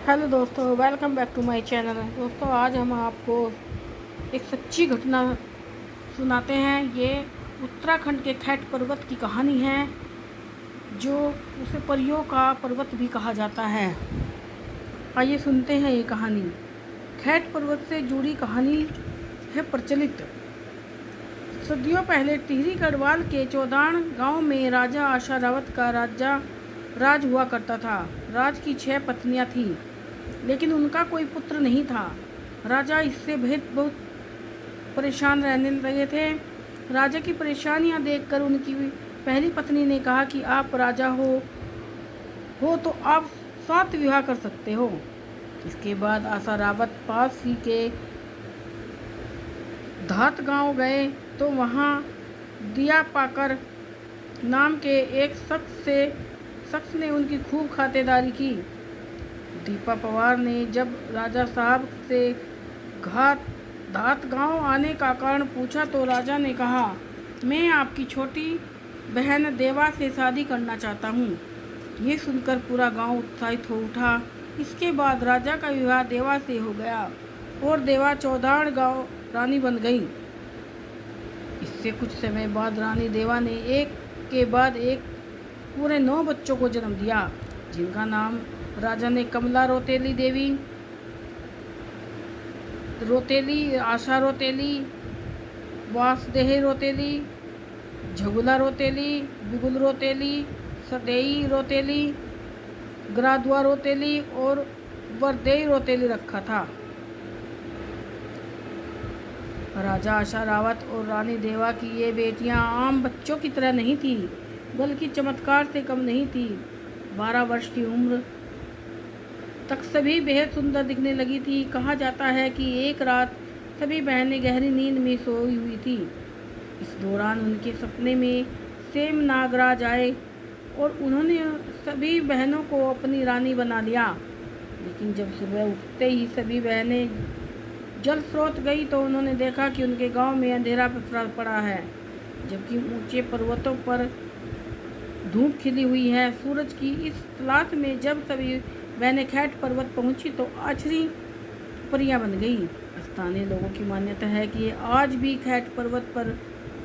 Hello दोस्तों, welcome back to my channel. दोस्तों, आज हम आपको एक सच्ची घटना सुनाते हैं। ये उत्तराखंड के खैट पर्वत की कहानी है, जो उसे परियों का पर्वत भी कहा जाता है। आइए सुनते हैं ये कहानी। खैट पर्वत से जुड़ी कहानी है प्रचलित। सदियों पहले टिहरी गढ़वाल के चौदान गांव में राजा आशारावत का राज हुआ करता था। राज की 6 पत्नियां थीं, लेकिन उनका कोई पुत्र नहीं था। राजा इससे बहुत परेशान रहने लगे थे। राजा की परेशानियां देखकर उनकी पहली पत्नी ने कहा कि आप राजा हो तो आप 7 विवाह कर सकते हो। इसके बाद आशारावत पास ही के धात गांव गए तो वहां दिया पाकर नाम के एक शख्स ने उनकी खूब खातिरदारी की। दीपा पवार ने जब राजा साहब से धात गांव आने का कारण पूछा तो राजा ने कहा, मैं आपकी छोटी बहन देवा से शादी करना चाहता हूँ। ये सुनकर पूरा गांव उत्साहित हो उठा। इसके बाद राजा का विवाह देवा से हो गया और देवा चौदान गांव रानी बन गई। इससे कुछ समय बाद रानी देवा ने एक के बाद एक पूरे 9 बच्चों को जन्म दिया, जिनका नाम राजा ने कमला रोतेली देवी रोतेली, आशा रोतेली, वासदेह रोतेली, झगुला रोतेली, बिगुल रोतेली, सदेई रोतेली, ग्रादुआ रोतेली और वरदेई रोतेली रखा था। राजा आशारावत और रानी देवा की ये बेटियां आम बच्चों की तरह नहीं थी, बल्कि चमत्कार से कम नहीं थी। 12 वर्ष की उम्र तक सभी बेहद सुंदर दिखने लगी थी। कहा जाता है कि एक रात सभी बहनें गहरी नींद में सोई हुई थी। इस दौरान उनके सपने में सेम नागराज आए और उन्होंने सभी बहनों को अपनी रानी बना लिया। लेकिन जब सुबह उठते ही सभी बहनें जल स्रोत गई तो उन्होंने देखा कि उनके गांव में अंधेरा पसरा पड़ा है, जबकि ऊंचे पर्वतों पर धूप खिली हुई है। सूरज की इस तलाश में जब सभी बहनें खैट पर्वत पहुंची तो आछरी परियां बन गई। स्थानीय लोगों की मान्यता है कि आज भी खैट पर्वत पर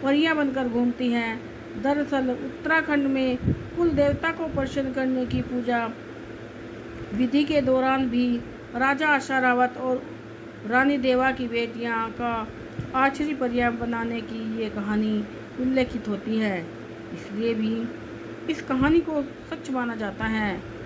परियां बनकर घूमती हैं। दरअसल उत्तराखंड में कुल देवता को प्रसन्न करने की पूजा विधि के दौरान भी राजा आशारावत और रानी देवा की बेटियां का आछरी परियां बनाने की ये कहानी उल्लेखित होती है। इसलिए भी इस कहानी को सच माना जाता है।